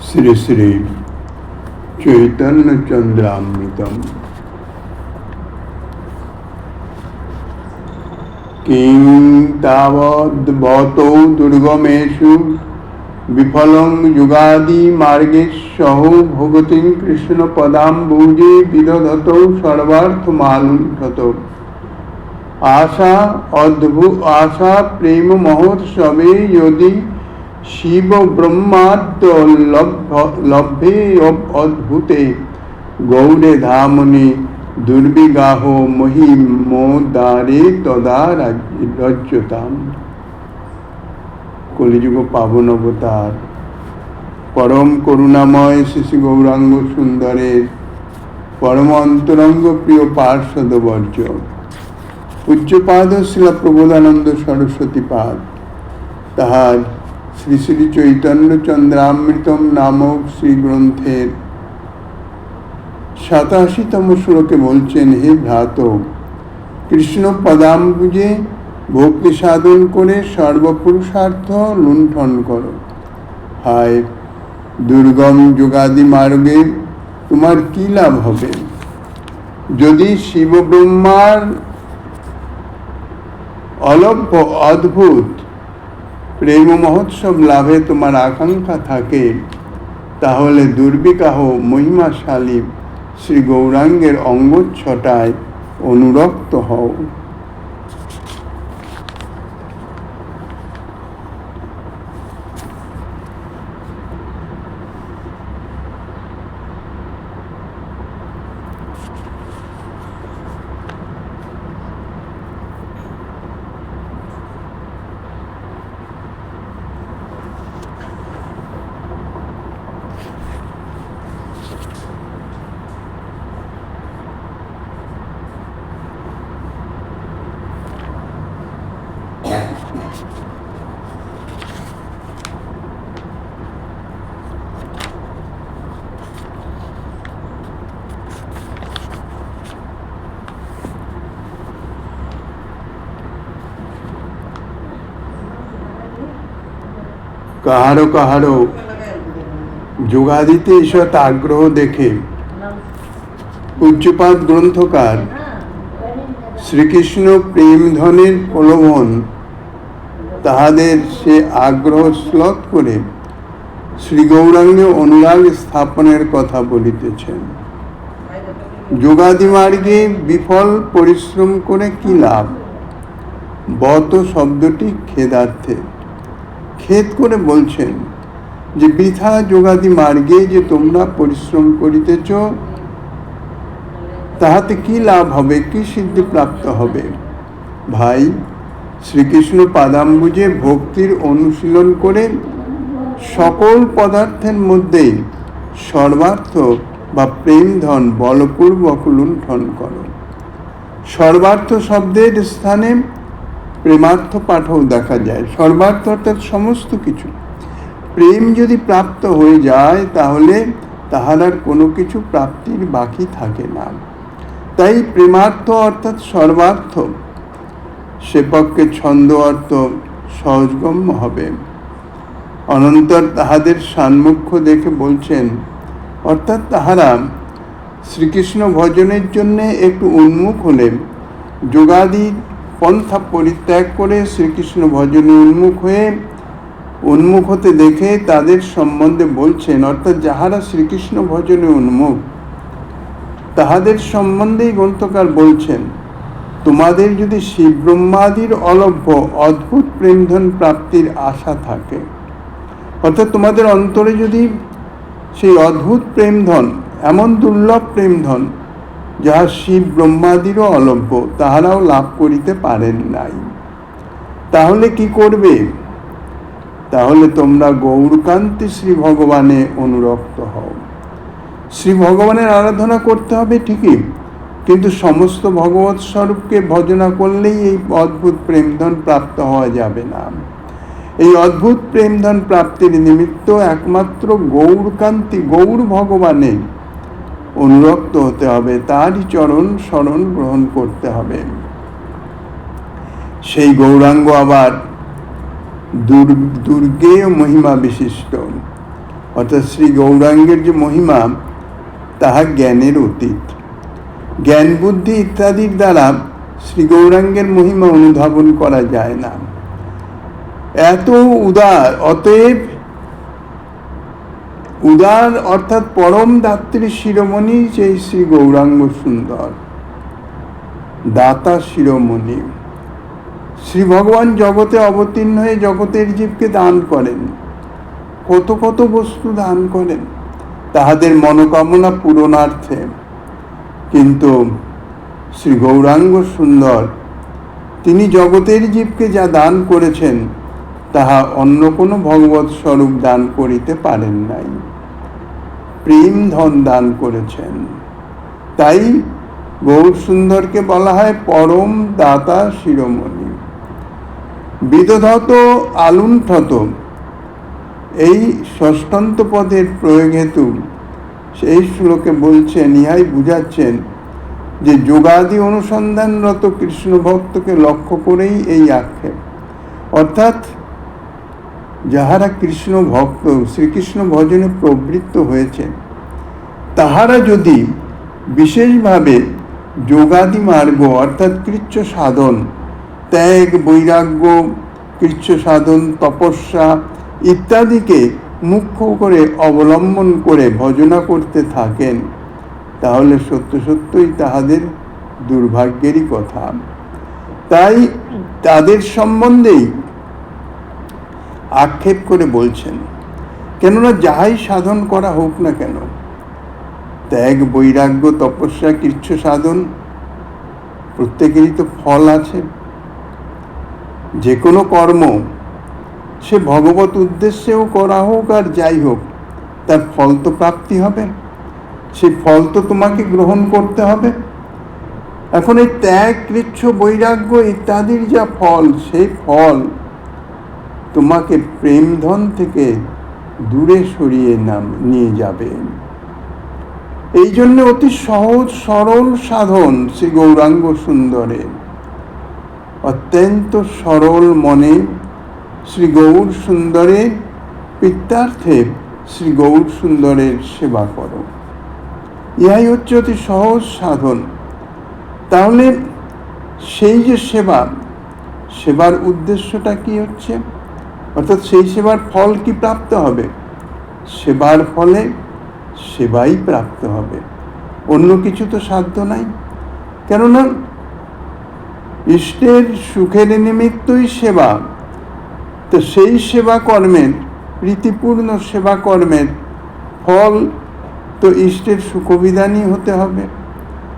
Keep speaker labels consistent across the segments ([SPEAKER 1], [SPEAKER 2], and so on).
[SPEAKER 1] Shri Shri Chaitanya চন্দ্রামৃতম। King তাবদ্বতো দুর্গমেষু বিফলং যুগাদি মার্গেশ্বহ ভগতিং Krishna পদাম্বুজে বিদধতৌ সর্বার্থমালুণ্ঠত। আশা প্রেম মহোৎসবে যদি শিব ব্রহ্মাদ্য লভ্যে অদ্ভুতে গৌড়ে ধামনি দুর্বিগাহ মহিমোদারে তদা রজ্যতাম। কলিযুগ পাবন অবতার পরম করুণাময় শ্রী গৌরাঙ্গ সুন্দরের পরম অন্তরঙ্গ প্রিয় পার্ষদ বর্জ্য পূজ্যপাদ শ্রীল প্রবোধানন্দ সরস্বতী পাদ তাহার শ্রী শ্রী চৈতন্য চন্দ্রামৃতম নামক শ্রী গ্রন্থের ৮৭তম শ্লোকে বলছেন, হে ভ্রাত, কৃষ্ণ পদাম্বুজে ভক্তি সাধন করে সর্বপুরুষার্থ লুণ্ঠন করো। হায়, দুর্গম যোগাদি মার্গে তোমার কি লাভ হবে? যদি শিব ব্রহ্মার অলভ্য অদ্ভুত প্রেম মহোৎসব লাভে তোমার আকাঙ্ক্ষা থাকে, তাহলে দুর্বিকাহ মহিমাশালী শ্রী গৌরাঙ্গের অঙ্গচ্ছটায় অনুরক্ত হও। কাহারো কাহারো যোগাদিতে ঈষৎ আগ্রহ দেখে পূজ্যপাদ গ্রন্থকার শ্রীকৃষ্ণ প্রেমধনের প্রলোভন তাহাদের সে আগ্রহ শ্লথ করে শ্রী গৌরাঙ্গে অনুরাগ স্থাপনের কথা বলিতেছেন। যোগাদি মার্গে বিফল পরিশ্রম করে কি লাভ? বত শব্দটি খেদার্থে, খেদ করে বলছেন যে বৃথা যোগাদি মার্গে যে তোমরা পরিশ্রম করিতেছ, তাহাতে কি লাভ হবে, কি সিদ্ধি প্রাপ্ত হবে? ভাই, শ্রীকৃষ্ণ পাদাম্বুজে ভক্তির অনুশীলন করে সকল পদার্থের মধ্যেই সর্বার্থ বা প্রেমধন বলপূর্বক লুণ্ঠন করো। সর্বার্থ শব্দের স্থানে প্রেমার্থ পাঠও দেখা যায়। সর্বার্থ অর্থাৎ সমস্ত কিছু। প্রেম যদি প্রাপ্ত হয়ে যায়, তাহলে তাহার আর কোনো কিছু প্রাপ্তির বাকি থাকে না। তাই প্রেমার্থ অর্থাৎ সর্বার্থ সে পক্ষে ছন্দ অর্থ সহজগম্য হবে। অনন্তর তাহাদের সান্মুখ্য দেখে বলছেন, অর্থাৎ তাহারা শ্রীকৃষ্ণ ভজনের জন্য একটু উন্মুখ হলে, যোগাদি পন্থা পরিত্যাগ করে শ্রীকৃষ্ণ ভজনে উন্মুখ হতে দেখে তাদের সম্বন্ধে বলছেন, অর্থাৎ যাহারা শ্রীকৃষ্ণ ভজনে উন্মুখ তাহাদের সম্বন্ধেই গ্রন্থকার বলছেন, তোমাদের যদি শিব ব্রহ্মাদির অলভ্য অদ্ভুত প্রেমধন প্রাপ্তির আশা থাকে, অর্থাৎ তোমাদের অন্তরে যদি সেই অদ্ভুত প্রেমধন, এমন দুর্লভ প্রেমধন যাহা শিব ব্রহ্মাদিরও অলভ্য, তাহারাও লাভ করিতে পারেন নাই, তাহলে কি করবে? তাহলে তোমরা গৌরকান্তি শ্রী ভগবানে অনুরক্ত হও। শ্রী ভগবানের আরাধনা করতে হবে ঠিকই, কিন্তু সমস্ত ভগবৎ স্বরূপকে ভজনা করলেই এই অদ্ভুত প্রেমধন প্রাপ্ত হওয়া যাবে না। এই অদ্ভুত প্রেমধন প্রাপ্তির নিমিত্ত একমাত্র গৌরকান্তি গৌর ভগবানে অনুরক্ত হতে হবে, তারই চরণ শরণ গ্রহণ করতে হবে। সেই গৌরাঙ্গ আবার দুর্গেয় মহিমা বিশিষ্ট, অর্থাৎ শ্রী গৌরাঙ্গের যে মহিমা তাহা জ্ঞানের অতীত। জ্ঞান বুদ্ধি ইত্যাদির দ্বারা শ্রী গৌরাঙ্গের মহিমা অনুধাবন করা যায় না। এত উদার, অতএব উদার অর্থাৎ পরম দাত্রী শিরোমণি সেই শ্রী গৌরাঙ্গ সুন্দর, দাতা শিরোমণি। শ্রী ভগবান জগতে অবতীর্ণ হয়ে জগতের জীবকে দান করেন, কত কত বস্তু দান করেন তাহাদের মনোকামনা পূরণার্থে। কিন্তু শ্রী গৌরাঙ্গ সুন্দর তিনি জগতের জীবকে যা দান করেছেন তাহা অন্য কোনো ভগবৎ স্বরূপ দান করিতে পারেন নাই, প্রেম ধন দান করেছেন। তাই গৌর সুন্দরকে বলা হয় পরম দাতা শিরোমণি। বিদধত আলুণ্ঠত এই ষষ্ঠন্ত পদের প্রয়োগ হেতু সেই শ্লোকে বলছেন, ইহাই বুঝাচ্ছেন যে যোগাদি অনুসন্ধানরত কৃষ্ণ ভক্তকে লক্ষ্য করেই এই আক্ষেপ। অর্থাৎ যাহারা কৃষ্ণ ভক্ত, শ্রীকৃষ্ণ ভজনে প্রবৃত্ত হয়েছে, তাহারা যদি বিশেষভাবে যোগাদি মার্গ অর্থাৎ কৃচ্ছ সাধন, ত্যাগ, বৈরাগ্য, কৃচ্ছ সাধন, তপস্যা ইত্যাদিকে মুখ্য করে অবলম্বন করে ভজনা করতে থাকেন, তাহলে সত্য সত্যই তাহাদের দুর্ভাগ্যেরই কথা। তাই তাদের সম্বন্ধেই আক্ষেপ করে বলছেন। কেননা যাহাই সাধন করা হোক না কেন, ত্যাগ, বৈরাগ্য, তপস্যা, কৃচ্ছ সাধন প্রত্যেকেরই তো ফল আছে। যে কোনো কর্ম সে ভগবত উদ্দেশ্যেও করা হোক আর যাই হোক, তার ফল তো প্রাপ্তি হবে, সেই ফল তো তোমাকে গ্রহণ করতে হবে। এখন এই ত্যাগ, কৃচ্ছ, বৈরাগ্য ইত্যাদির যা ফল, সেই ফল তোমাকে প্রেমধন থেকে দূরে সরিয়ে নিয়ে যাবে। এই জন্য অতি সহজ সরল সাধন শ্রী গৌরাঙ্গ সুন্দরের। অত্যন্ত সরল মনে শ্রী গৌর সুন্দরের পিত্তার্থে শ্রী গৌর সুন্দরের সেবা করো, ইহাই হচ্ছে অতি সহজ সাধন। তাহলে সেই যে সেবা, সেবার উদ্দেশ্যটা কি হচ্ছে, অর্থাৎ সেই সেবার ফল কি প্রাপ্ত হবে? সেবার ফলে সেবাই প্রাপ্ত হবে, অন্য কিছু তো সাধ্য নাই। কেননা ইষ্টের সুখের নিমিত্তই সেবা, তো সেই সেবা কর্মের, প্রীতিপূর্ণ সেবা কর্মের ফল তো ইষ্টের সুখবিধানই হতে হবে।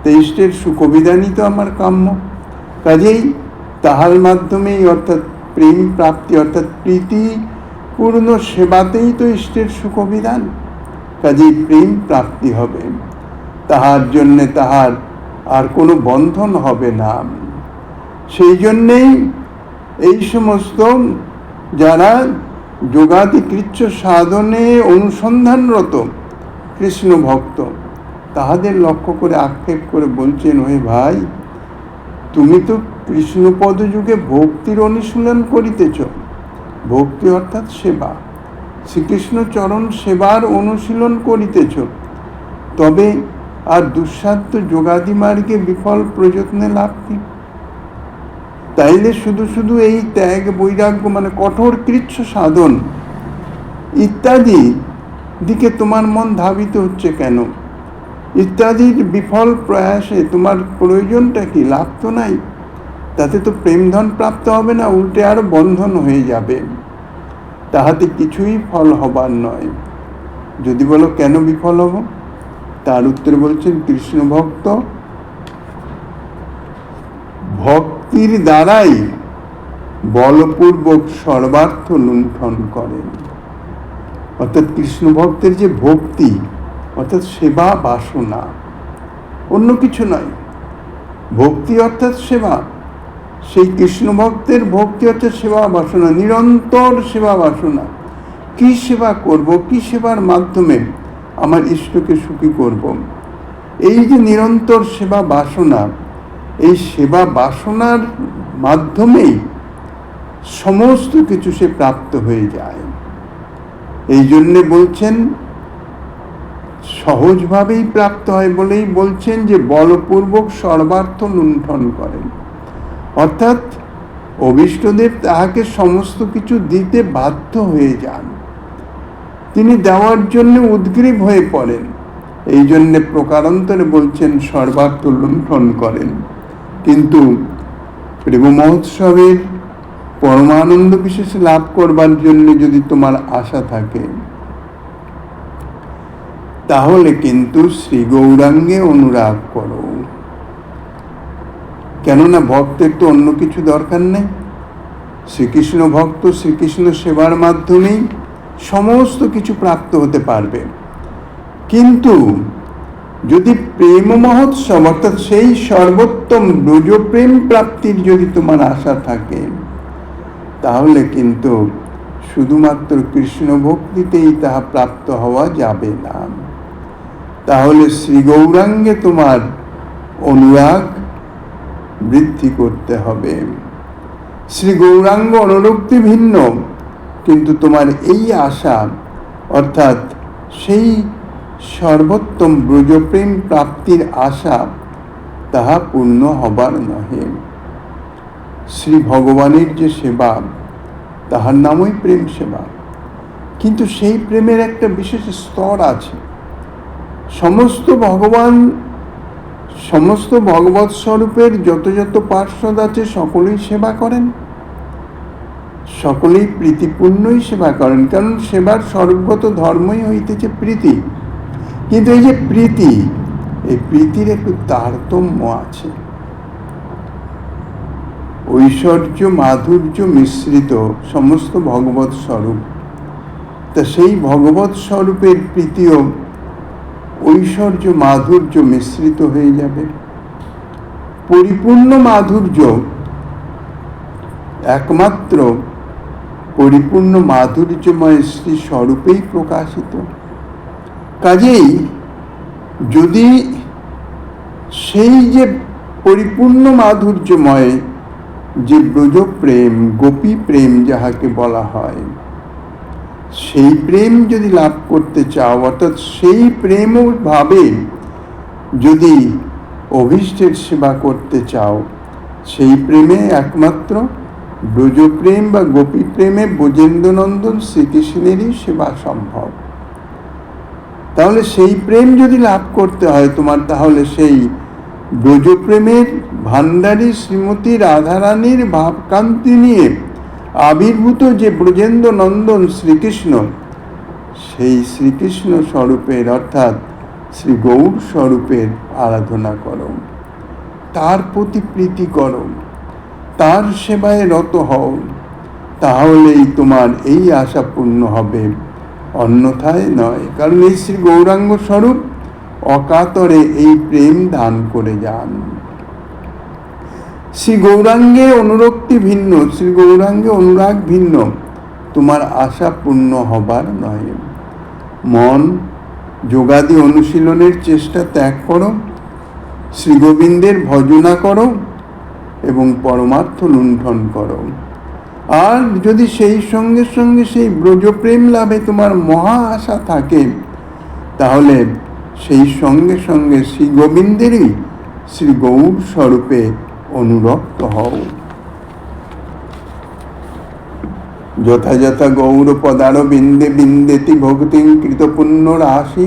[SPEAKER 1] তো ইষ্টের সুখবিধানই তো আমার কাম্য। কাজেই তাহার মাধ্যমেই অর্থাৎ প্রেম প্রাপ্তি অর্থাৎ প্রীতিপূর্ণ সেবাতেই তো ইষ্টের সুখবিধান। কাজেই প্রেম প্রাপ্তি হবে, তাহার জন্যে তাহার আর কোনো বন্ধন হবে না। সেই জন্যেই এই সমস্ত যারা যোগাদি কৃচ্ছ সাধনে অনুসন্ধানরত কৃষ্ণ ভক্ত, তাহাদের লক্ষ্য করে আক্ষেপ করে বলছেন, ওহে ভাই, তুমি তো কৃষ্ণপদ যুগে ভক্তির অনুশীলন করিতেছ। ভক্তি অর্থাৎ সেবা, শ্রীকৃষ্ণ চরণ সেবার অনুশীলন করিতেছ, তবে আর দুঃসাধ্য যোগাদি মার্গে বিফল প্রযত্নে লাভ কি? তাইলে শুধু শুধু এই ত্যাগ, বৈরাগ্য মানে কঠোর কৃচ্ছ সাধন ইত্যাদি দিকে তোমার মন ধাবিত হচ্ছে কেন? ইত্যাদির বিফল প্রয়াসে তোমার প্রয়োজনটা কি? লাভ তো নাই, তাতে তো প্রেমধন প্রাপ্ত হবে না, উল্টে আরো বন্ধন হয়ে যাবে, তাহাতে কিছুই ফল হবার নয়। যদি বলো কেন বিফল হব, তার উত্তরে বলছেন, কৃষ্ণ ভক্ত ভক্তির দ্বারাই বলপূর্বক সর্বার্থ লুণ্ঠন করেন। অর্থাৎ কৃষ্ণ ভক্তের যে ভক্তি অর্থাৎ সেবা বাসনা, অন্য কিছু নয়। ভক্তি অর্থাৎ সেবা, সেই কৃষ্ণ ভক্তের ভক্তি অর্থাৎ সেবা বাসনা, নিরন্তর সেবা বাসনা। কি সেবা করব, কি সেবার মাধ্যমে আমার ইষ্টকে সুখী করব, এই যে নিরন্তর সেবা বাসনা, এই সেবা বাসনার মাধ্যমেই সমস্ত কিছু সে প্রাপ্ত হয়ে যায়। এই জন্যে বলছেন, সহজভাবেই প্রাপ্ত হয় বলেই বলছেন যে বলপূর্বক সর্বার্থ লুণ্ঠন করেন। অর্থাৎ অভীষ্টদেব তাহাকে সমস্ত কিছু দিতে বাধ্য হয়ে যান, তিনি দেওয়ার জন্য উদ্গ্রীব হয়ে পড়েন। এই জন্যে প্রকারান্তরে বলছেন সর্বার্থ লুণ্ঠন করেন। কিন্তু প্রেম মহোৎসবের পরমানন্দ বিশেষ লাভ করবার জন্য যদি তোমার আশা থাকে, তাহলে কিন্তু শ্রী গৌরাঙ্গে অনুরাগ করো। কেননা ভক্তের তো অন্য কিছু দরকার নেই। শ্রীকৃষ্ণ ভক্ত শ্রীকৃষ্ণ সেবার মাধ্যমেই সমস্ত কিছু প্রাপ্ত হতে পারবে। কিন্তু যদি প্রেম মহোৎসব অর্থাৎ সেই সর্বোত্তম ব্রজপ্রেম প্রাপ্তির যদি তোমার আশা থাকে, তাহলে কিন্তু শুধুমাত্র কৃষ্ণ ভক্তিতেই তাহা প্রাপ্ত হওয়া যাবে না। তাহলে শ্রী গৌরাঙ্গে তোমার অনুরাগ বৃদ্ধি করতে হবে। শ্রী গৌরাঙ্গ অনুরক্তি ভিন্ন, কিন্তু তোমার এই আশা অর্থাৎ সেই সর্বোত্তম ব্রজপ্রেম প্রাপ্তির আশা, তাহা পূর্ণ হবার নহে। শ্রী ভগবানের যে সেবা, তাহার নামই প্রেম সেবা, কিন্তু সেই প্রেমের একটা বিশেষ স্তর আছে। সমস্ত ভগবৎ স্বরূপের যত যত পার্শ্বদ আছে সকলেই সেবা করেন, সকলেই প্রীতিপূর্ণই সেবা করেন, কারণ সেবার সর্বগত ধর্মই হইতেছে প্রীতি। কিন্তু এই যে প্রীতি, এই প্রীতির একটু তারতম্য আছে। ঐশ্বর্য মাধুর্য মিশ্রিত সমস্ত ভগবৎ স্বরূপ, তা সেই ভগবৎ স্বরূপের প্রীতিও ঐশ্বর্য মাধুর্য মিশ্রিত হয়ে যাবে। পরিপূর্ণ মাধুর্য একমাত্র পরিপূর্ণ মাধুর্যময় শ্রী স্বরূপেই প্রকাশিত। কাজেই যদি সেই যে পরিপূর্ণ মাধুর্যময় যে ব্রজপ্রেম, গোপী প্রেম যাহাকে বলা হয়, সেই প্রেম যদি লাভ করতে চাও, অর্থাৎ সেই প্রেম ভাবে যদি অভীষ্টের সেবা করতে চাও, সেই প্রেমে একমাত্র ব্রজপ্রেম বা গোপী প্রেমে ব্রজেন্দ্রনন্দন শ্রীকৃষ্ণেরই সেবা সম্ভব। তাহলে সেই প্রেম যদি লাভ করতে হয় তোমার, তাহলে সেই ব্রজপ্রেমের ভাণ্ডারী শ্রীমতী রাধারানীর ভাবকান্তি নিয়ে আবির্ভূত যে ব্রজেন্দ্র নন্দন শ্রীকৃষ্ণ, সেই শ্রীকৃষ্ণ স্বরূপের অর্থাৎ শ্রী গৌর স্বরূপের আরাধনা করো, তার প্রতি প্রীতি করো, তার সেবায় রত হও, তাহলেই তোমার এই আশা পূর্ণ হবে, অন্যথায় নয়। কারণ এই শ্রী গৌরাঙ্গ স্বরূপ অকাতরে এই প্রেম দান করে যান। শ্রী গৌরাঙ্গে অনুরক্তি ভিন্ন, শ্রী গৌরাঙ্গে অনুরাগ ভিন্ন, তোমার আশা পূর্ণ হবার নয়। মন যোগাদি অনুশীলনের চেষ্টা ত্যাগ করো, শ্রী গোবিন্দের ভজনা করো এবং পরমার্থ লুণ্ঠন করো। আর যদি সেই সঙ্গে সঙ্গে সেই ব্রজপ্রেম লাভে তোমার মহা আশা থাকে, তাহলে সেই সঙ্গে সঙ্গে শ্রী গোবিন্দেরই শ্রী গৌর স্বরূপে অনুরক্ত হও। যথাযথা গৌর পদার বিন্দে বিন্দেতি ভক্তিং কৃত পুণ্য রাশি,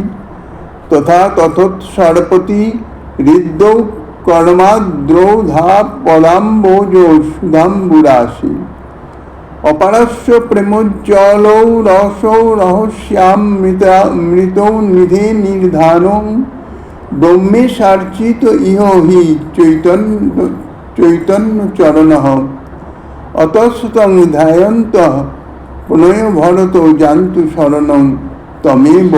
[SPEAKER 1] তথা তথোৎসর্পতি হৃদ্যৌ কর্মাদ্রৌধা পদাম্বোজ সুধাম্বুরাশি, অপারস্য প্রেমোজ্জ্বলৌ রসৌ রহস্যামৃতৌ নিধে নির্ধানং ব্রহ্মেশার্চিত ইহ হি চৈতন্য চরণঃ, অতস্তং ধ্যায়ন্তঃ প্রণয় ভরত জান্তু শরণং, তমেব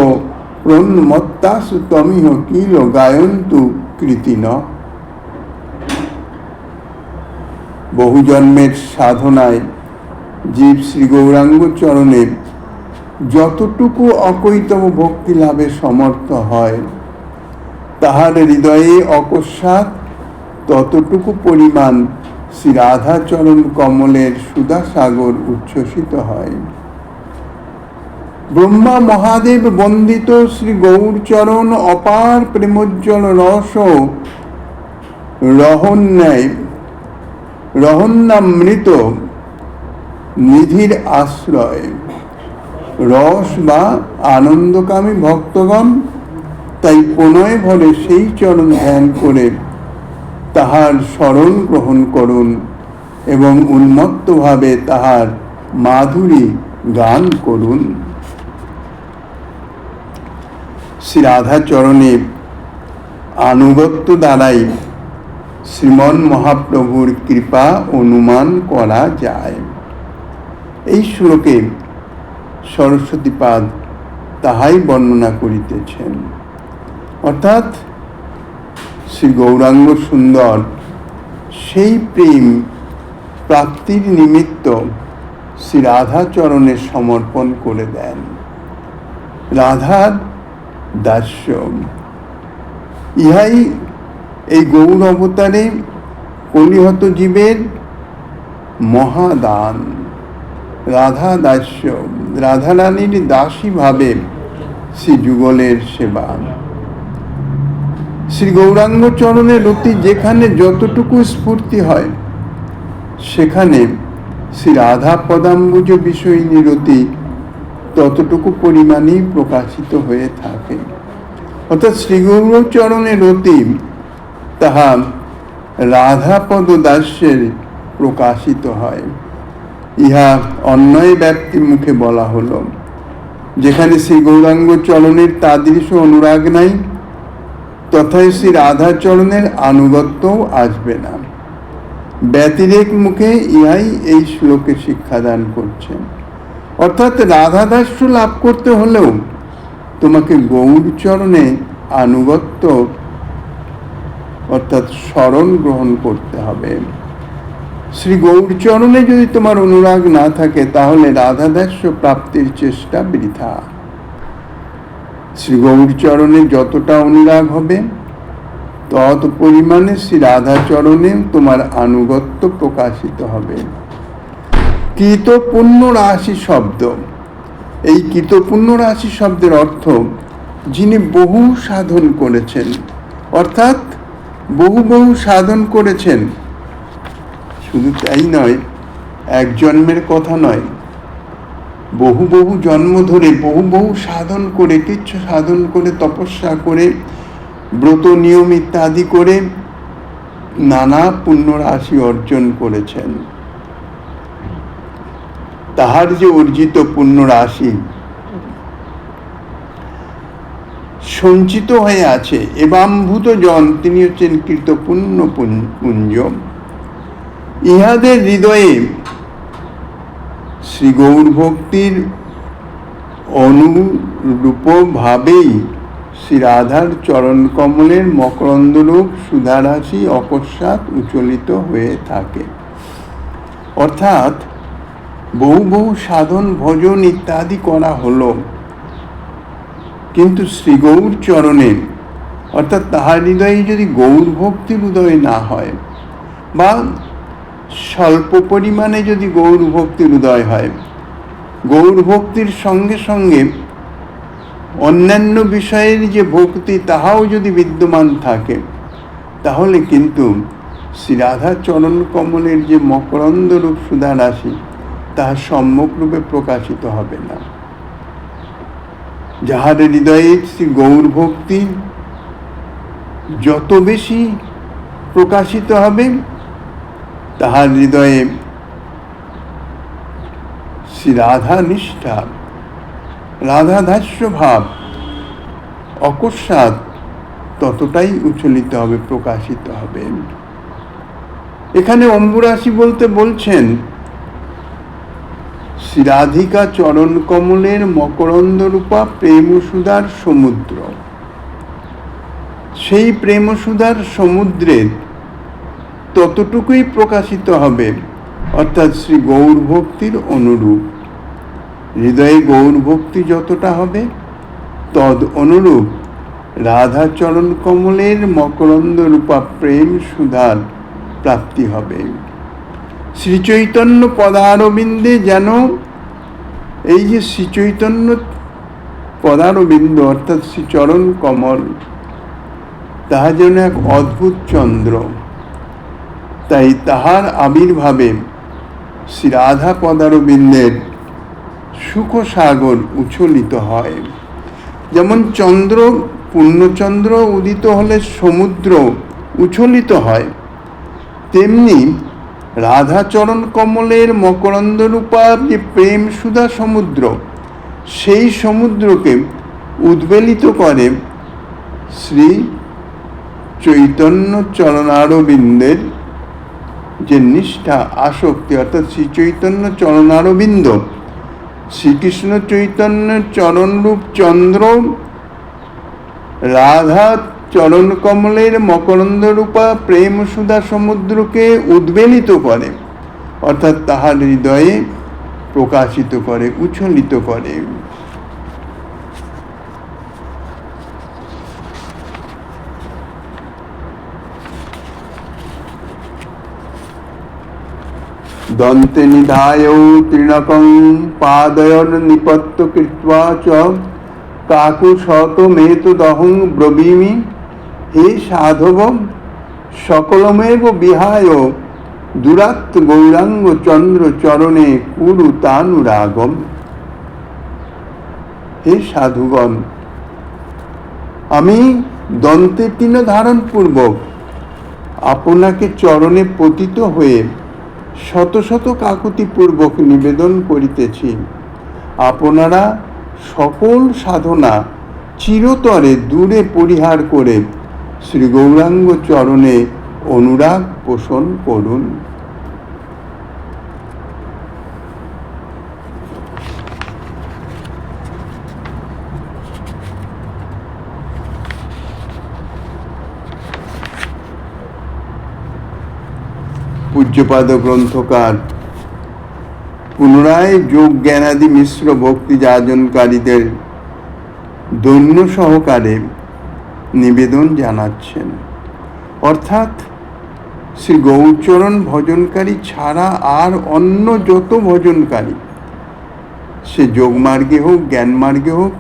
[SPEAKER 1] প্রন্মত্তাসু তমিহ কিল গায়ন্তু কৃতিন। বহু জন্মের সাধনায় জীব শ্রী গৌরাঙ্গ চরণে যতটুকু অকৈতব ভক্তি লাভে সমর্থ হয়, তাহার হৃদয়ে অকস্মাৎ ততটুকু পরিমাণ শ্রী রাধাচরণ কমলের সুধাসাগর উচ্ছ্বসিত হয়। ব্রহ্মা মহাদেব বন্দিত শ্রী গৌরচরণ অপার প্রেমোজ্জ্বল রস রহন্যামৃত নিধির আশ্রয়। রস বা আনন্দকামী ভক্তগণ তাই প্রণয় ভরে সেই চরণ ধ্যান করে তাহার শরণ গ্রহণ করুন এবং উন্মত্তভাবে তাহার মাধুরী গান করুন। শ্রী রাধা চরণে আনুগত্য দ্বারাই শ্রীমন মহাপ্রভুর কৃপা অনুমান করা যায়। এই শ্লোকে সরস্বতীপাদ তাহাই বর্ণনা করিতেছেন। অর্থাৎ শ্রী গৌরাঙ্গ সুন্দর সেই প্রেম প্রাপ্তির নিমিত্ত শ্রী রাধা চরণে সমর্পণ করে দেন। রাধার দাস্য, ইহাই এই গৌর অবতারে কলিহত জীবের মহাদান। রাধা দাস্য, রাধারানীর দাসী ভাবে শ্রী যুগলের সেবা। শ্রী গৌরাঙ্গ চরণের রতি যেখানে যতটুকু স্ফূর্তি হয়, সেখানে শ্রী রাধা পদাম্বুজ বিষয়িনী রতি ততটুকু পরিমাণেই প্রকাশিত হয়ে থাকে। অর্থাৎ শ্রী গৌর চরণের রতি তাহা রাধাপদ দাস্যের প্রকাশিত হয়। ইহা অন্যয় ব্যাপ্তির মুখে বলা হলো। যেখানে শ্রী গৌরাঙ্গ চরণের তাদৃশ অনুরাগ নাই, তথায় শ্রী রাধা চরণের আনুগত্যও আসবে না। ব্যতিরেক মুখে ইহাই এই শ্লোকে শিক্ষাদান করছেন। অর্থাৎ রাধা দাস্য লাভ করতে হলেও তোমাকে গৌর চরণে আনুগত্য অর্থাৎ শরণ গ্রহণ করতে হবে। শ্রী গৌর চরণে যদি তোমার অনুরাগ না থাকে, তাহলে রাধা দাস্য প্রাপ্তির চেষ্টা বৃথা। শ্রী গৌর চরণে যতটা অনুরাগ হবে, তত পরিমাণে শ্রী রাধা চরণে তোমার আনুগত্য প্রকাশিত হবে। কৃত পুণ্য রাশি শব্দ, এই কৃত পুণ্য রাশি শব্দের অর্থ যিনি বহু সাধন করেছেন, অর্থাৎ বহু বহু সাধন করেছেন। শুধু তাই নয়, এক জন্মের কথা নয়, বহু বহু জন্ম ধরে বহু বহু সাধন করে, কিচ্ছু সাধন করে, তপস্যা করে, ব্রত নিয়ম ইত্যাদি করে নানা পুণ্য রাশি অর্জন করেছেন। তাহার যে অর্জিত পুণ্য রাশি সঞ্চিত হয়ে আছে, এবাম্ভূত জন তিনি হচ্ছেন কৃত পুণ্য পুঞ্জ। ইহাদের হৃদয়ে শ্রী গৌর ভক্তির অনুরূপভাবেই শ্রী রাধার চরণ কমলের মকরন্দরূপ সুধারাশি অকস্মাৎ উচ্চলিত হয়ে থাকে। অর্থাৎ বহু বহু সাধন ভজন ইত্যাদি করা হলো, কিন্তু শ্রী গৌর চরণে অর্থাৎ তাহার হৃদয়ে যদি গৌর ভক্তির উদয় না হয়, বা স্বল্প পরিমাণে যদি গৌর ভক্তির উদয় হয়, গৌর ভক্তির সঙ্গে সঙ্গে অন্যান্য বিষয়ের যে ভক্তি তাহাও যদি বিদ্যমান থাকে, তাহলে কিন্তু শ্রী রাধা চরণ কমলের যে মকরন্দরূপ সুধা রাশি তাহা সম্যকরূপে প্রকাশিত হবে না। যাহার হৃদয়ে শ্রী গৌর ভক্তি যত বেশি প্রকাশিত হবে, তাহার হৃদয়ে শ্রী রাধা নিষ্ঠা, রাধা দাস্য ভাব অকস্মাৎ ততটাই উচ্চলিত হবে, প্রকাশিত হবে। এখানে অম্বুরাশি বলতে বলছেন শ্রী রাধিকা চরণ কমলের মকরন্দরূপা প্রেমসুধার সমুদ্র। সেই প্রেমসুধার সমুদ্রের ততটুকুই প্রকাশিত হবে, অর্থাৎ শ্রী গৌর ভক্তির অনুরূপ। হৃদয়ে গৌর ভক্তি যতটা হবে, তদ অনুরূপ রাধা চরণ কমলের মকরন্দরূপা প্রেম সুধার প্রাপ্তি হবে। শ্রী চৈতন্য পদারবিন্দে যেন এই যে শ্রীচৈতন্য পদারবিন্দ অর্থাৎ শ্রীচরণ কমল, তাহা যেন এক অদ্ভুত চন্দ্র। তাই তাহার আবির্ভাবে শ্রী রাধা পদারবিন্দের সুখসাগর উচ্ছ্বলিত হয়। যেমন চন্দ্র, পূর্ণচন্দ্র উদিত হলে সমুদ্র উচ্ছ্বলিত হয়, তেমনি রাধাচরণ কমলের মকরন্দরূপা যে প্রেম সুধা সমুদ্র, সেই সমুদ্রকে উদ্বেলিত করে শ্রী চৈতন্য চরণারবিন্দের যে নিষ্ঠা, আসক্তি, অর্থাৎ শ্রী চৈতন্য চরণারবিন্দ, শ্রীকৃষ্ণ চৈতন্যের চরণরূপ চন্দ্র রাধা চরণ কমলের মকরন্দরূপা প্রেম সুধা সমুদ্রকে উদ্বেলিত করে, অর্থাৎ তাহার হৃদয়ে প্রকাশিত করে, উচ্ছ্বলিত করে। দন্তে নিধায় তৃণকং পাদয়োর নিপত্য কৃত্বা চ কাকুশত মেতদহং ব্রবীমি হে সাধব সকলমেব বিহায় দুরাত্ম গৌরাঙ্গ চন্দ্র চরণে কুরু তানুরাগম। হে সাধুগণ, আমি দন্তের তৃণ ধারণ পূর্বক আপনাকে চরণে পতিত হয়ে শত শত কাকুতি পূর্বক নিবেদন করিতেছি, আপনারা সকল সাধনা চিরতরে দূরে পরিহার করে শ্রী গৌরাঙ্গ চরণে অনুরাগ পোষণ করুন। পূজ্যপাদ গ্রন্থকার পুনরায় যোগ জ্ঞানাদি মিশ্র ভক্তি যাজনকারীদের দৈন্য সহকারে নিবেদন জানাচ্ছেন। অর্থাৎ শ্রী গৌরচরণ ভজনকারী ছাড়া আর অন্য যত ভজনকারী, সে যোগমার্গে হোক, জ্ঞানমার্গে হোক,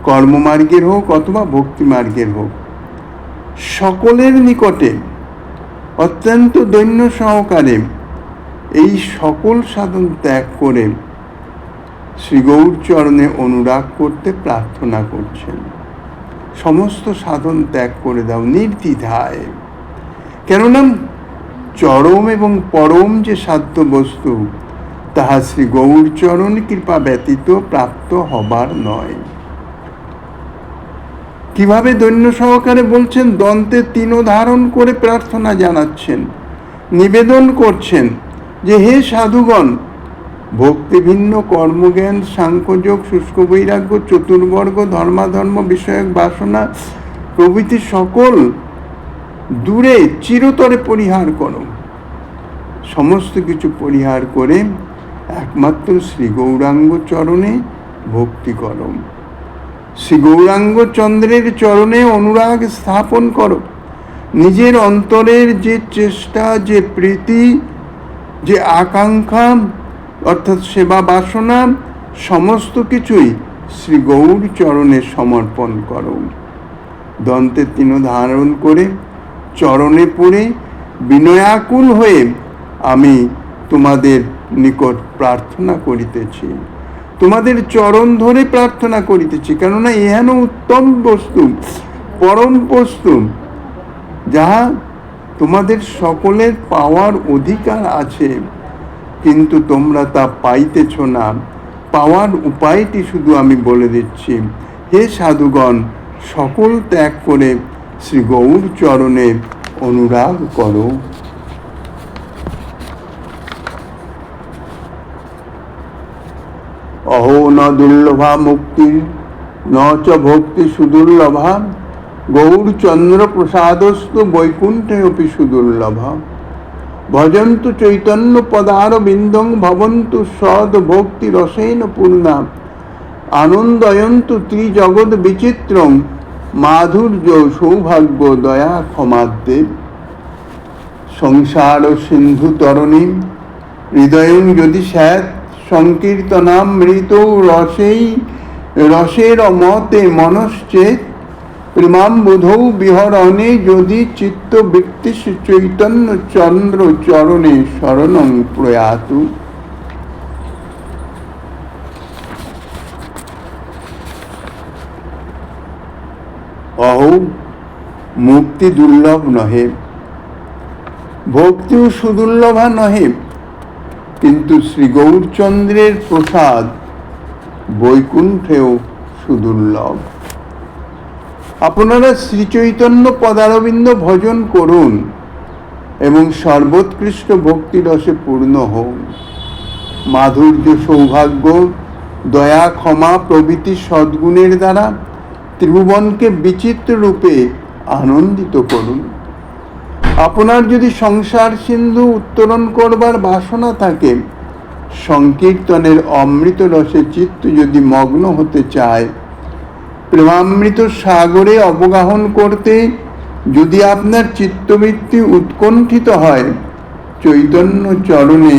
[SPEAKER 1] কর্মমার্গের হোক অথবা ভক্তিমার্গের হোক, সকলের নিকটে অত্যন্ত দৈন্য সহকারে এই সকল সাধন ত্যাগ করে শ্রী গৌরচরণে অনুরাগ করতে প্রার্থনা করছেন। সমস্ত সাধন ত্যাগ করে দাও নির্দ্বিধায়, কেননা চরম এবং পরম যে সাধ্য বস্তু, তাহা শ্রী গৌরচরণ কৃপা ব্যতীত প্রাপ্ত হবার নয়। কিভাবে দৈন্য সহকারে বলছেন? দন্তে তৃণ ধারণ করে প্রার্থনা জানাচ্ছেন, নিবেদন করছেন যে হে সাধুগণ, ভক্তি ভিন্ন কর্মজ্ঞান, সাংখ্যযোগ, শুষ্ক বৈরাগ্য, চতুর্বর্গ, ধর্মাধর্ম বিষয়ক বাসনা প্রভৃতি সকল দূরে চিরতরে পরিহার করো। সমস্ত কিছু পরিহার করে একমাত্র শ্রী গৌরাঙ্গ চরণে ভক্তি করো, শ্রী গৌরাঙ্গ চন্দ্রের চরণে অনুরাগ স্থাপন করো। নিজের অন্তরের যে চেষ্টা, যে প্রীতি, যে আকাঙ্ক্ষা অর্থাৎ সেবা বাসনা, সমস্ত কিছুই শ্রী গৌর চরণে সমর্পণ করো। দন্তে তৃণ ধারণ করে চরণে পড়ে বিনয়াকুল হয়ে আমি তোমাদের নিকট প্রার্থনা করিতেছি, তোমাদের চরণ ধরে প্রার্থনা করিতেছি। কেননা এহেন উত্তম বস্তু, পরম বস্তু, যাহা তোমাদের সকলের পাওয়ার অধিকার আছে, কিন্তু তোমরা তা পাইতেছ না। পাওয়ার উপায়টি শুধু আমি বলে দিচ্ছি। হে সাধুগণ, সকল ত্যাগ করে শ্রী গৌর চরণে অনুরাগ করো। অহো ন দুর্লভা মুক্তি ন চ ভক্তি সুদুর্লভা, গৌরচন্দ্র প্রসাদস্তু বৈকুণ্ঠে অপি সুদুর্লভা। ভজন্তু চৈতন্য পদারবিন্দং ভবন্তু সদ ভক্তি রসেন পূর্ণা, আনন্দয়ন্তু ত্রিজগৎ বিচিত্রং মাধুর্য সৌভাগ্য দয়া ক্ষমাদ্দে। সংসার সিন্ধু তরণী হৃদয়ং যদি স্যাৎ স সংকীর্তনামৃত রসের মতে মনশ্চেত প্রেমাম্বুধৌ বিহরণে যদি চিত্তবৃত্তি চৈতন্য চন্দ্র চরণে শরণং প্রয়াতু। অহো মুক্তি দুর্লভ নহে, ভক্তিও সুদুর্লভা নহে, কিন্তু শ্রী গৌরচন্দ্রের প্রসাদ বৈকুণ্ঠেও সুদুর্লভ। আপনারা শ্রীচৈতন্য পদারবিন্দ ভজন করুন এবং সর্বোৎকৃষ্ট ভক্তি রসে পূর্ণ হন। মাধুর্য, সৌভাগ্য, দয়া, ক্ষমা প্রভৃতি সদ্গুণের দ্বারা ত্রিভুবনকে বিচিত্র রূপে আনন্দিত করুন। আপনার যদি সংসার সিন্ধু উত্তরণ করবার বাসনা থাকে, সংকীর্তনের অমৃত রসে চিত্ত যদি মগ্ন হতে চায়, প্রেমামৃত সাগরে অবগাহন করতে যদি আপনার চিত্তবৃত্তি উৎকণ্ঠিত হয়, চৈতন্য চরণে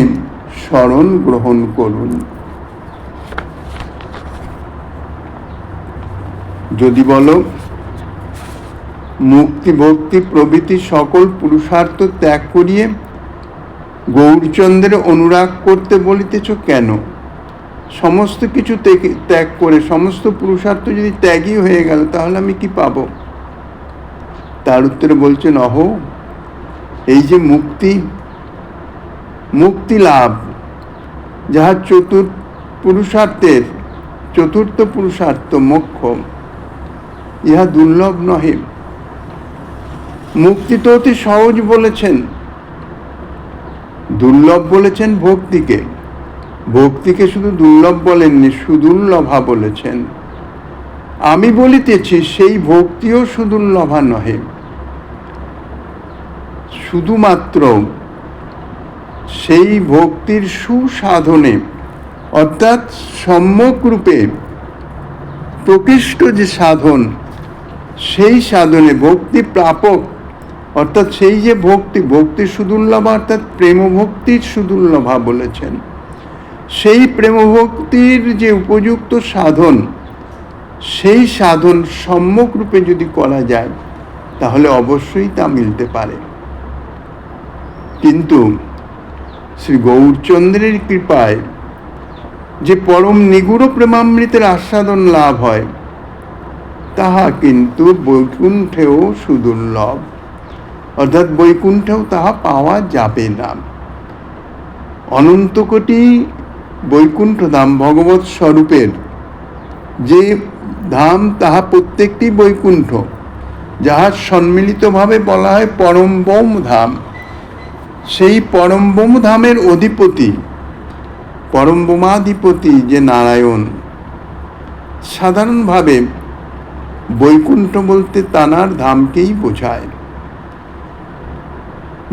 [SPEAKER 1] শরণ গ্রহণ করুন। যদি বলো মুক্তি, ভক্তি প্রভৃতি সকল পুরুষার্থ ত্যাগ করিয়ে গৌরচন্দ্রের অনুরাগ করতে বলিতেছ কেন? সমস্ত কিছু ত্যাগ করে সমস্ত পুরুষার্থ যদি ত্যাগই হয়ে গেল, তাহলে আমি কি পাবো? তার উত্তরে বলছেন, অহো এই যে মুক্তি লাভ, যাহা চতুর্থ পুরুষার্থ মোক্ষ, ইহা দুর্লভ নহে। মুক্তি তো অতি সহজ বলেছেন, দুর্লভ বলেছেন ভক্তিকে। ভক্তিকে শুধু দুর্লভ বলেননি, সুদুর্লভা বলেছেন। আমি বলিতেছি সেই ভক্তিও সুদুর্লভা নহে, শুধুমাত্র সেই ভক্তির সুসাধনে, অর্থাৎ সম্যক রূপে প্রকৃষ্ট যে সাধন, সেই সাধনে ভক্তি প্রাপক, অর্থাৎ সেই যে ভক্তির সুদুর্লভা, অর্থাৎ প্রেম ভক্তির সুদুর্লভা বলেছেন। সেই প্রেম ভক্তির যে উপযুক্ত সাধন, সেই সাধন সম্যক রূপে যদি করা যায়, তাহলে অবশ্যই তা মিলতে পারে। কিন্তু শ্রী গৌরচন্দ্রের কৃপায় যে পরম নিগুড় প্রেমামৃতের আস্বাদন লাভ হয়, তাহা কিন্তু বৈকুণ্ঠেও সুদুর্লভ, অর্থাৎ বৈকুণ্ঠেও তাহা পাওয়া যাবে না। অনন্ত কোটি বৈকুণ্ঠ ধাম, ভগবৎ স্বরূপের যে ধাম, তাহা প্রত্যেকটি বৈকুণ্ঠ, যাহা সম্মিলিতভাবে বলা হয় পরমব্রহ্ম ধাম। সেই পরমব্রহ্ম ধামের অধিপতি, পরমব্রহ্মাধিপতি যে নারায়ণ, সাধারণভাবে বৈকুণ্ঠ বলতে তানার ধামকেই বোঝায়।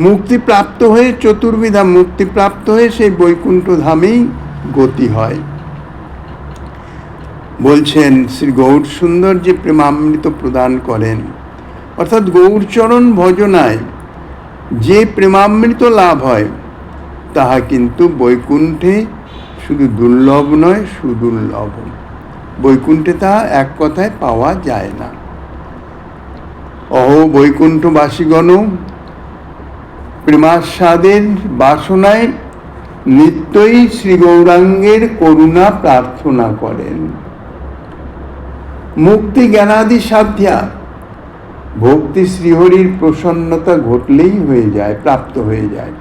[SPEAKER 1] মুক্তিপ্রাপ্ত হয়ে, চতুর্বিধা মুক্তিপ্রাপ্ত হয়ে সেই বৈকুণ্ঠ ধামেই গতি হয়। বলছেন শ্রী গৌর সুন্দর যে প্রেমামৃত প্রদান করেন, অর্থাৎ গৌরচরণ ভজনায় যে প্রেমামৃত লাভ হয়, তাহা কিন্তু বৈকুণ্ঠে শুধু দুর্লভ নয়, সুদুর্লভ। বৈকুণ্ঠে তাহা এক কথায় পাওয়া যায় না। অহো বৈকুণ্ঠবাসীগণ, প্রেমাস্বাদের বাসনায় নিত্যই শ্রী গৌরাঙ্গের করুণা প্রার্থনা করেন। মুক্তি জ্ঞানাদি সাধ্যা, ভক্তি শ্রীহরির প্রসন্নতা ঘটলেই হয়ে যায়, প্রাপ্ত হয়ে যায়।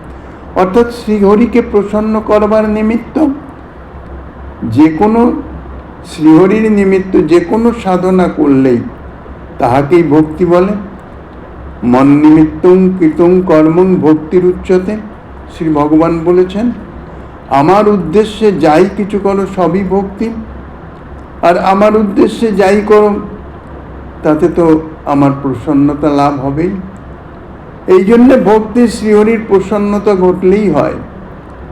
[SPEAKER 1] অর্থাৎ শ্রীহরিকে প্রসন্ন করবার নিমিত্ত যে কোনো, শ্রীহরির নিমিত্ত যে কোনো সাধনা করলেই তাহাকেই ভক্তি বলে। মন নিমিত্তং কৃতং কর্মং ভক্তির উচ্চতে, শ্রী ভগবান বলেছেন, আমার উদ্দেশ্যে যাই কিছু করো সবই ভক্তি, আর আমার উদ্দেশ্যে যাই করো তাতে তো আমার প্রসন্নতা লাভ হবেই। এই জন্যে ভক্তি শ্রীহরির প্রসন্নতা ঘটলেই হয়।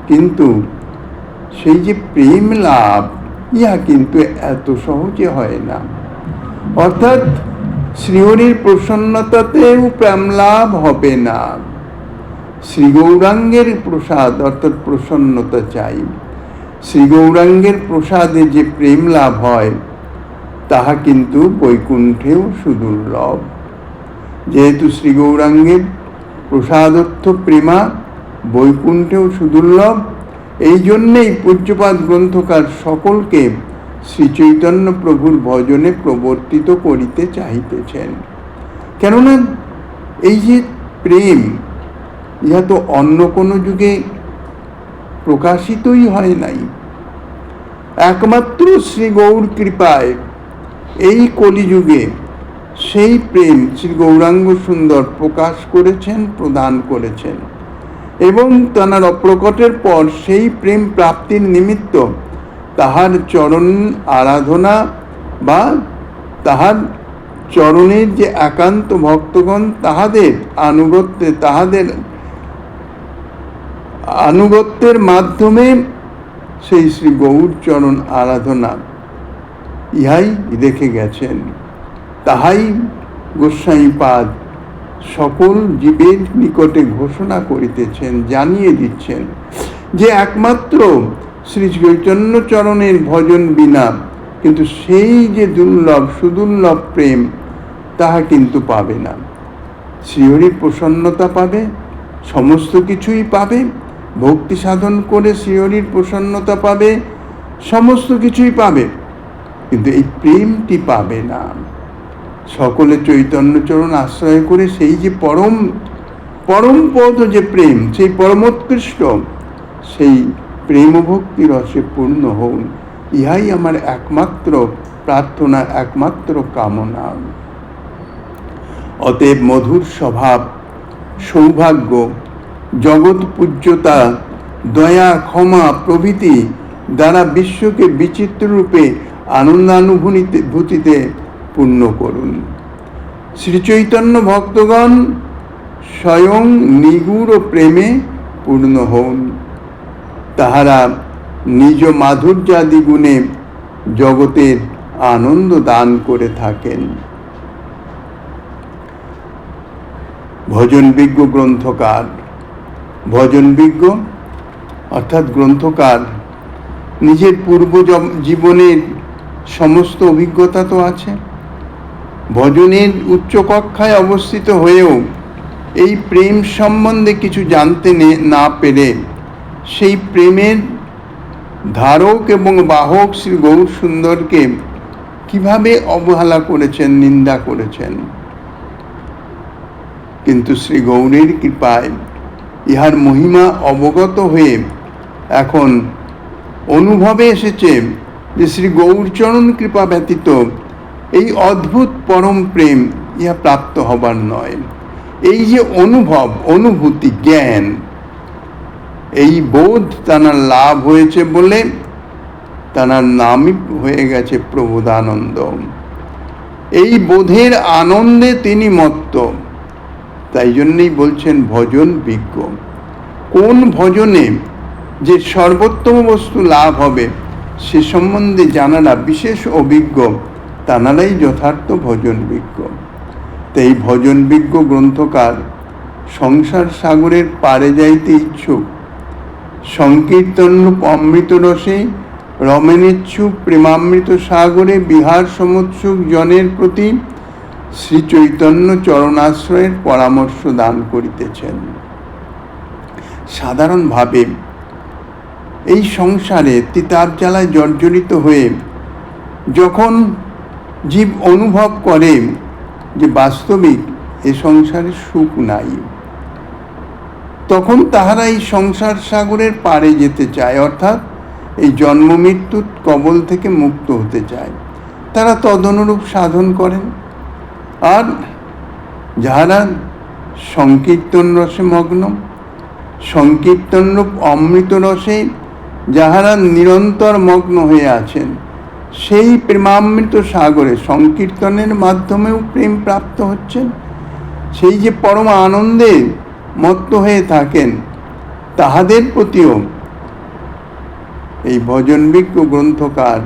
[SPEAKER 1] কিন্তু সেই যে প্রেম লাভ, ইহা কিন্তু এত সহজে হয় না। অর্থাৎ শ্রীহরির প্রসন্নতাতেও প্রেম লাভ হবে না। শ্রী গৌরাঙ্গের প্রসাদ অর্থাৎ প্রসন্নতা চাই। শ্রী গৌরাঙ্গের প্রসাদে যে প্রেম লাভ হয় তাহা কিন্তু বৈকুণ্ঠেও সুদুর্লভ। যেহেতু শ্রী গৌরাঙ্গের প্রসাদত্থ প্রেমা বৈকুণ্ঠেও সুদুর্লভ, এই জন্যেই পূজ্যপাদ গ্রন্থকার সকলকে শ্রী চৈতন্য প্রভুর ভজনে প্রবর্তিত করিতে চাহিতেছেন। কেননা এই যে প্রেম, ইহা তো অন্য কোনো যুগে প্রকাশিতই হয় নাই। একমাত্র শ্রী গৌর কৃপায় এই কলিযুগে সেই প্রেম শ্রী গৌরাঙ্গ সুন্দর প্রকাশ করেছেন, প্রদান করেছেন, এবং তাঁর অপ্রকটের পর সেই প্রেম প্রাপ্তির নিমিত্ত তাহার চরণ আরাধনা বা তাহার চরণের যে একান্ত ভক্তগণ তাহাদের আনুগত্যের মাধ্যমে সেই শ্রী গৌর চরণ আরাধনা ইহাই রেখে গেছেন। তাহাই গোস্বামীপাদ সকল জীবের নিকটে ঘোষণা করিতেছেন, জানিয়ে দিচ্ছেন যে একমাত্র শ্রী চৈতন্য চরণের ভজন বিনা কিন্তু সেই যে দুর্লভ সুদুর্লভ প্রেম তাহা কিন্তু পাবে না। শ্রীহরির প্রসন্নতা পাবে, সমস্ত কিছুই পাবে, ভক্তি সাধন করে শ্রীহরির প্রসন্নতা পাবে, সমস্ত কিছুই পাবে, কিন্তু এই প্রেমটি পাবে না। সকলে চৈতন্যচরণ আশ্রয় করে সেই যে পরম পদ যে প্রেম, সেই পরমোৎকৃষ্ট সেই প্রেম ভক্তি রসে পূর্ণ হন, ইহাই আমার একমাত্র প্রার্থনা, একমাত্র কামনা। অতএব মধুর স্বভাব, সৌভাগ্য, জগৎ পূজ্যতা, দয়া, ক্ষমা প্রভৃতি দ্বারা বিশ্বকে বিচিত্র রূপে আনন্দানুভূতিতে পূর্ণ করুন। শ্রীচৈতন্য ভক্তগণ স্বয়ং নিগুড় প্রেমে পূর্ণ হন। তাহারা নিজ মাধুর্যাদি গুণে জগতের আনন্দ দান করে থাকেন। ভজনবিজ্ঞ গ্রন্থকার, ভজনবিজ্ঞ অর্থাৎ গ্রন্থকার নিজের পূর্ব জীবনের সমস্ত অভিজ্ঞতা তো আছে। ভজনের উচ্চ কক্ষায় অবস্থিত হয়েও এই প্রেম সম্বন্ধে কিছু জানতে না পেরে সেই প্রেমের ধারক এবং বাহক শ্রী গৌর সুন্দরকে কিভাবে অবহেলা করেছেন, নিন্দা করেছেন। কিন্তু শ্রী গৌরের কৃপায় ইহার মহিমা অবগত হয়ে এখন অনুভবে এসেছে যে শ্রী গৌরচরণ কৃপা ব্যতীত এই অদ্ভুত পরম প্রেম ইহা প্রাপ্ত হবার নয়। এই যে অনুভব, অনুভূতি, জ্ঞান, এই বোধ তাঁর লাভ হয়েছে বলে তাঁর নামই হয়ে গেছে প্রবোধানন্দ। এই বোধের আনন্দে তিনি মত্ত, তাই জন্যই বলছেন ভজন বিজ্ঞ। কোন ভজনে যে সর্বোত্তম বস্তু লাভ হবে সে সম্বন্ধে জানারা বিশেষ অভিজ্ঞ, তাঁরাই যথার্থ ভজন বিজ্ঞ। তাই ভজন বিজ্ঞ গ্রন্থকার সংসার সাগরের পারে যাইতে ইচ্ছুক, সংকীর্তন রূপ অমৃত রসে রমেনিচ্ছুক প্রেমামৃত সাগরে বিহার সমুৎসুক জনের প্রতি শ্রী চৈতন্য চরণাশ্রয়ের পরামর্শ দান করিতেছেন। সাধারণভাবে এই সংসারে তিতাব জ্বালায় জর্জরিত হয়ে যখন জীব অনুভব করে যে বাস্তবিক এ সংসারে সুখ নাই, তখন তাহারা এই সংসার সাগরের পারে যেতে চায়, অর্থাৎ এই জন্ম মৃত্যুর কবল থেকে মুক্ত হতে চায়। তারা তদনুরূপ সাধন করেন। আর যাহারা সংকীর্তন রসে মগ্ন, সংকীর্তনরূপ অমৃত রসে যাহারা নিরন্তর মগ্ন হয়ে আছেন, সেই প্রেমামৃত সাগরে সংকীর্তনের মাধ্যমেও প্রেম প্রাপ্ত হচ্ছেন, সেই যে পরম আনন্দে মত্ত হয়ে থাকেন, তাহাদের প্রতিও এই ভজনবিজ্ঞ গ্রন্থকার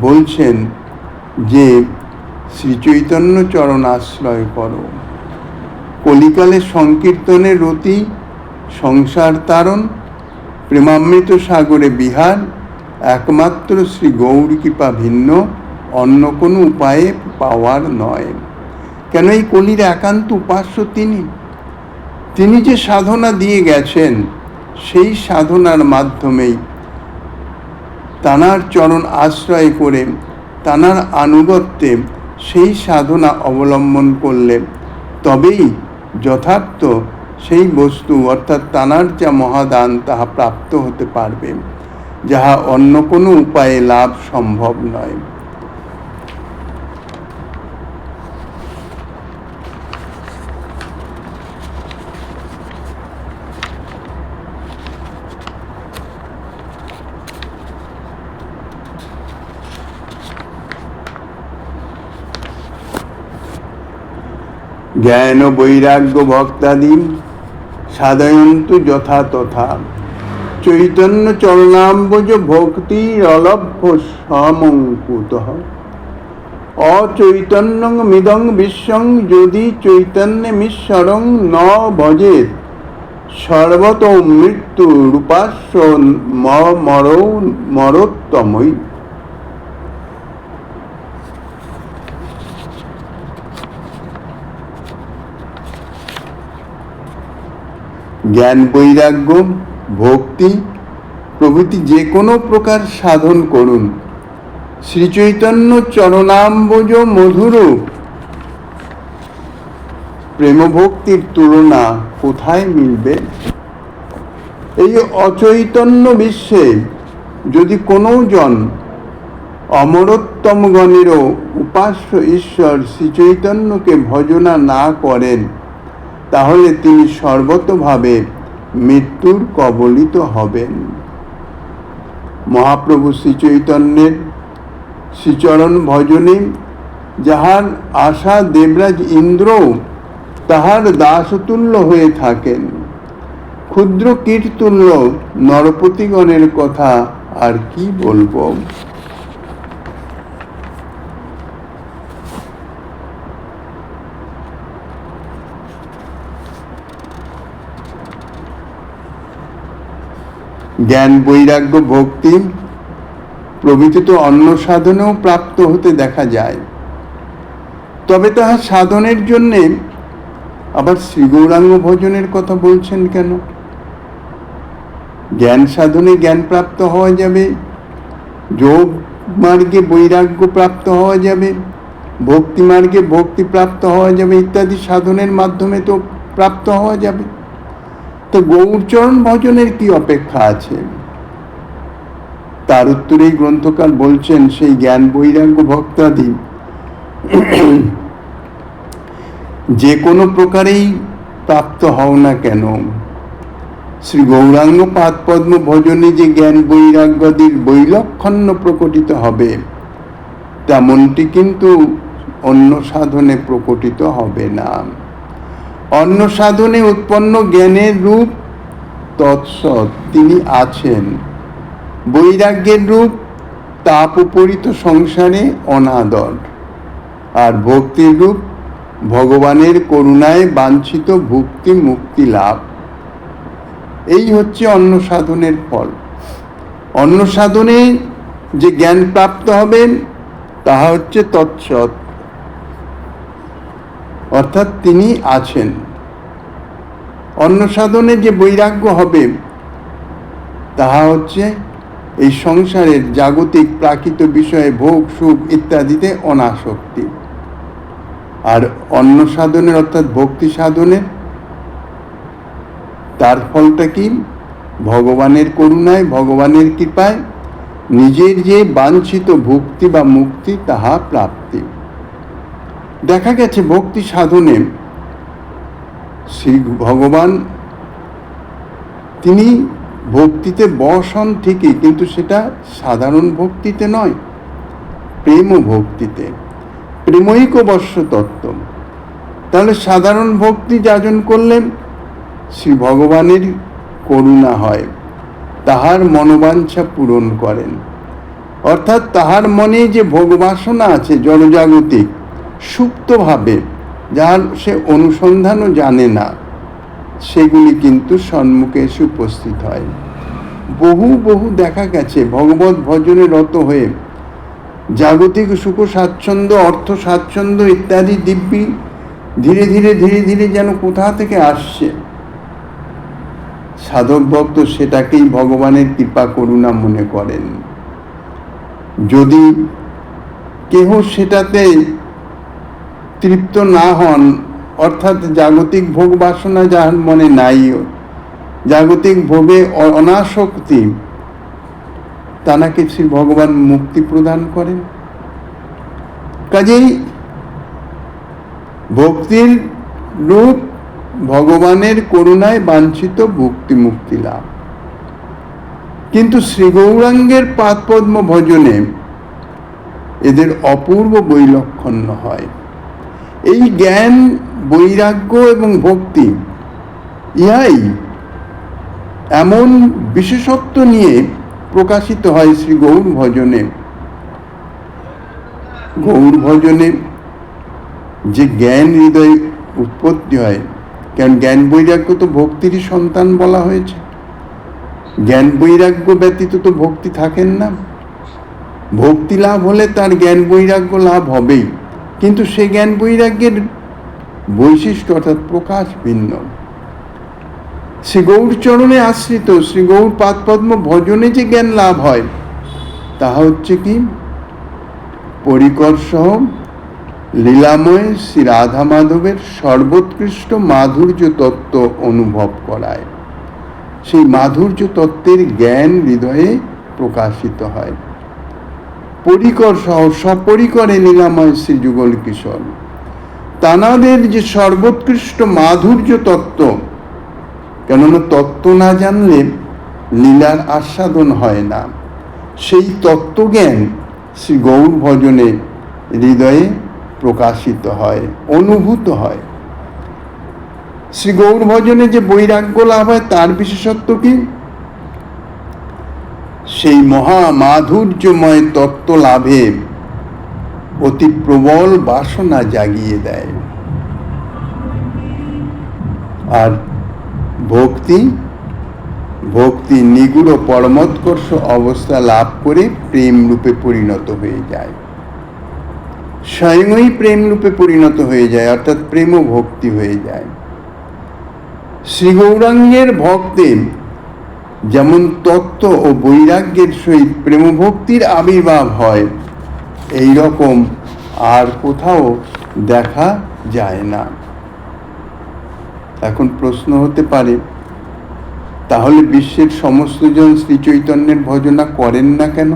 [SPEAKER 1] বলছেন যে শ্রী চৈতন্য চরণ আশ্রয় করো। কলিকালে সংকীর্তনের রতি, সংসার তারণ, প্রেমামৃত সাগরে বিহার, একমাত্র শ্রী গৌর কৃপা ভিন্ন অন্য কোনো উপায়ে পাওয়ার নয়। কেন এই কলির একান্ত উপাস্য তিনি যে সাধনা দিয়ে গেছেন, সেই সাধনার মাধ্যমেই তানার চরণ আশ্রয় করে তানার আনুগত্যে সেই সাধনা অবলম্বন করলে তবেই যথার্থ সেই বস্তু অর্থাৎ তানার যা মহাদান তাহা প্রাপ্ত হতে পারবে, যাহা অন্য কোনো উপায়ে লাভ সম্ভব নয়। জ্ঞান বৈরাগ্য ভক্তাদি সাধয়ন্তু যথা তথা চৈতন্য চরণাম্বজ ভক্তির অলভ্য সমঙ্কুতঃ অচৈতন্যং মিদং বিশ্বং যদি চৈতন্যমীশ্বরং ন ভজেৎ সর্বতো মৃত্যু রূপাস্য মরোত্তমৈ। জ্ঞান বৈরাগ্য ভক্তি প্রভৃতি যে কোনো প্রকার সাধন করুন, শ্রীচৈতন্য চরণাম্বজ মধুর প্রেম ভক্তির তুলনা কোথায় মিলবে? এই অচৈতন্য বিশ্বে যদি কোনো জন অমরোত্তমগণেরও উপাস্য ঈশ্বর শ্রীচৈতন্যকে ভজনা না করেন, তাহলে তিনি সর্বতভাবে মৃত্যুর কবলিত হবেন। মহাপ্রভু শ্রীচৈতন্যের শ্রীচরণ ভজনে যাহার আশা দেবরাজ ইন্দ্র তাহার দাসতুল্য হয়ে থাকেন, ক্ষুদ্র কীটতুল্য নরপতিগণের কথা আর কি বলবো। জ্ঞান বৈরাগ্য ভক্তি প্রভৃতি তো অন্য সাধনেও প্রাপ্ত হতে দেখা যায়, তবে তাহা সাধনের জন্যে আবার শ্রী গৌরাঙ্গ ভজনের কথা বলছেন কেন? জ্ঞান সাধনে জ্ঞান প্রাপ্ত হওয়া যাবে, যোগ মার্গে বৈরাগ্য প্রাপ্ত হওয়া যাবে, ভক্তি মার্গে ভক্তি প্রাপ্ত হওয়া যাবে, ইত্যাদি সাধনের মাধ্যমে তো প্রাপ্ত হওয়া যাবে। তো গৌরচরণ ভজনের কি অপেক্ষা আছে? তার উত্তরে গ্রন্থকার বলছেন, সেই জ্ঞান বৈরাগ্য ভক্তাদি যে কোনো প্রকারেই প্রাপ্ত হও না কেন, শ্রী গৌরাঙ্গ পাদপদ্ম ভজনে যে জ্ঞান বৈরাগ্যাদির বৈলক্ষণ্য প্রকটিত হবে, তেমনটি কিন্তু অন্য সাধনে প্রকটিত হবে না। অন্য সাধনে উৎপন্ন জ্ঞানের রূপ তৎসৎ তিনি আছেন, বৈরাগ্যের রূপ তাপ উপরিত সংসারে অনাদর, আর ভক্তির রূপ ভগবানের করুণায় বাঞ্ছিত ভুক্তি মুক্তি লাভ। এই হচ্ছে অন্য সাধনের ফল। অন্য সাধনে যে জ্ঞান প্রাপ্ত হবেন তাহা হচ্ছে তৎসৎ, অর্থাৎ তিনি আছেন। অন্য সাধনে যে বৈরাগ্য হবে তাহা হচ্ছে এই সংসারের জাগতিক প্রাকৃত বিষয়ে ভোগ সুখ ইত্যাদিতে অনাসক্তি। আর অন্য সাধনের অর্থাৎ ভক্তি সাধনের তার ফলটা কি? ভগবানের করুণায় ভগবানের কৃপায় নিজের যে বাঞ্ছিত ভক্তি বা মুক্তি তাহা প্রাপ্তি। দেখা গেছে ভক্তি সাধনে শ্রী ভগবান তিনি ভক্তিতে বশ হন ঠিকই, কিন্তু সেটা সাধারণ ভক্তিতে নয়, প্রেম ভক্তিতে, প্রেমৈক বর্ষ তত্ত্ব। তাহলে সাধারণ ভক্তি যাজন করলেন শ্রী ভগবানের করুণা হয়, তাহার মনোবাঞ্ছা পূরণ করেন, অর্থাৎ তাহার মনে যে ভোগবাসনা আছে জড়জাগতিক সুপ্তভাবে, যার সে অনুসন্ধানও জানে না, সেগুলি কিন্তু সম্মুখে এসে উপস্থিত হয়। বহু বহু দেখা গেছে ভগবত ভজনে রত হয়ে জাগতিক সুখ স্বাচ্ছন্দ্য, অর্থ স্বাচ্ছন্দ্য ইত্যাদি দিব্যি ধীরে ধীরে ধীরে ধীরে যেন কোথা থেকে আসছে। সাধক ভক্ত সেটাকেই ভগবানের কৃপা করুণা মনে করেন। যদি কেহ সেটাতে তৃপ্ত না হন, অর্থাৎ জাগতিক ভোগ বাসনা যার মনে নাই, জাগতিক ভোগে অনাসক্তি, তাকে শ্রী ভগবান মুক্তি প্রদান করেন। কাজেই ভক্তির রূপ ভগবানের করুণায় বাঞ্ছিত ভক্তি মুক্তি লাভ। কিন্তু শ্রী গৌরাঙ্গের পাদপদ্ম ভজনে এদের অপূর্ব বৈলক্ষণ্য হয়। এই জ্ঞান, বৈরাগ্য এবং ভক্তি ইহাই এমন বিশেষত্ব নিয়ে প্রকাশিত হয় শ্রী গৌর ভজনে। গৌর ভজনে যে জ্ঞান হৃদয়ে উৎপত্তি হয়, কারণ জ্ঞান বৈরাগ্য তো ভক্তিরই সন্তান বলা হয়েছে। জ্ঞান বৈরাগ্য ব্যতীত তো ভক্তি থাকেন না। ভক্তি লাভ হলে তার জ্ঞান বৈরাগ্য লাভ হবেই, কিন্তু সে জ্ঞান বৈরাগ্যের বৈশিষ্ট্য অর্থাৎ প্রকাশ ভিন্ন। শ্রী গৌর চরণে আশ্রিত শ্রী গৌর পাদপদ্ম ভজনে যে জ্ঞান লাভ হয়, তাহা হচ্ছে কি পরিকর সহ লীলাময় শ্রী রাধা মাধবের সর্বোৎকৃষ্ট মাধুর্য তত্ত্ব অনুভব করায়। সেই মাধুর্য তত্ত্বের জ্ঞান হৃদয়ে প্রকাশিত হয়। পরিকর সহ সপরিকরে লীলাময় শ্রী যুগল কিশোর, তানাদের যে সর্বোৎকৃষ্ট মাধুর্য তত্ত্ব, কেননা তত্ত্ব না জানলে লীলার আস্বাদন হয় না, সেই তত্ত্বজ্ঞান শ্রী গৌর ভজনে হৃদয়ে প্রকাশিত হয়, অনুভূত হয়। শ্রী গৌর ভজনে যে বৈরাগ্য লাভ হয় তার বিশেষত্ব কি? সেই মহা মাধুর্যময় তত্ত্ব লাভে অতি প্রবল বাসনা জাগিয়ে দেয়। আর ভক্তি ভক্তি নিগুড় পরমোৎকর্ষ অবস্থা লাভ করে প্রেম রূপে পরিণত হয়ে যায়, স্বয়ংই প্রেম রূপে পরিণত হয়ে যায়, অর্থাৎ প্রেম ভক্তি হয়ে যায়। শ্রী গৌরাঙ্গের ভক্তে যেমন তত্ত্ব ও বৈরাগ্যের সহিত প্রেম ভক্তির আবির্ভাব হয়, এই রকম আর কোথাও দেখা যায় না। এখন প্রশ্ন হতে পারে, তাহলে বিশ্বের সমস্ত জন শ্রী চৈতন্যের ভজনা করেন না কেন?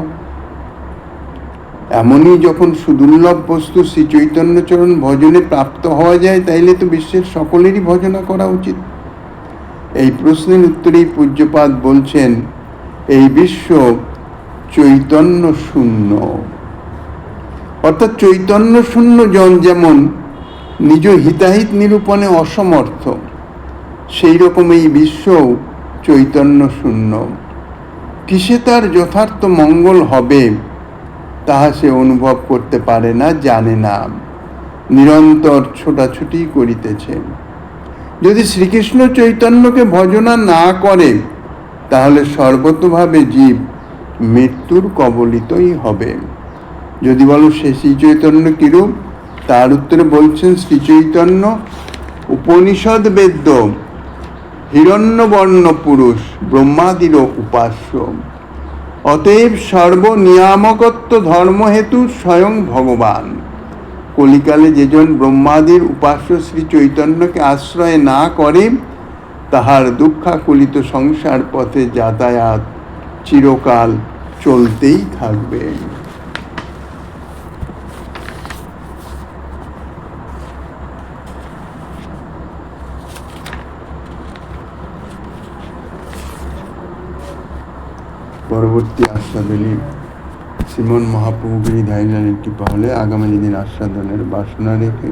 [SPEAKER 1] এমনই যখন সুদুর্লভ বস্তু শ্রী চৈতন্যচরণ ভজনে প্রাপ্ত হওয়া যায়, তাইলে তো বিশ্বের সকলেরই ভজনা করা উচিত। এই প্রশ্নের উত্তরেই পূজ্যপাদ বলছেন, এই বিশ্ব চৈতন্য শূন্য, অর্থাৎ চৈতন্য শূন্য জন যেমন নিজ হিতাহিত নিরূপণে অসমর্থ, সেই রকম এই বিশ্ব চৈতন্য শূন্য। কিসে তার যথার্থ মঙ্গল হবে তাহা সে অনুভব করতে পারে না, জানে না, নিরন্তর ছোটাছুটি করিতেছে। যদি শ্রীকৃষ্ণ চৈতন্যকে ভজনা না করে, তাহলে সর্বতভাবে জীব মৃত্যুর কবলিতই হবে। যদি বলো সে শ্রী চৈতন্য কিরূপ, তার উত্তরে বলছেন, শ্রী চৈতন্য উপনিষদ বেদ্য, হিরণ্যবর্ণ পুরুষ, ব্রহ্মাদিরও উপাস্য। অতএব সর্বনিয়ামকত্ব ধর্মহেতু স্বয়ং ভগবান। কলিকালে যেজন ব্রহ্মাদির উপাস্য শ্রী চৈতন্যকে আশ্রয় না করে, তাহার দুঃখাকুলিত সংসার পথে যাতায়াত চিরকাল চলতেই থাকবে। পরবর্তী আস্বাদনী শ্রীমন মহাপ্রভুগিরি ধাইলানের কৃপা হলে আগামী দিন আস্বাদনের বাসনা রেখে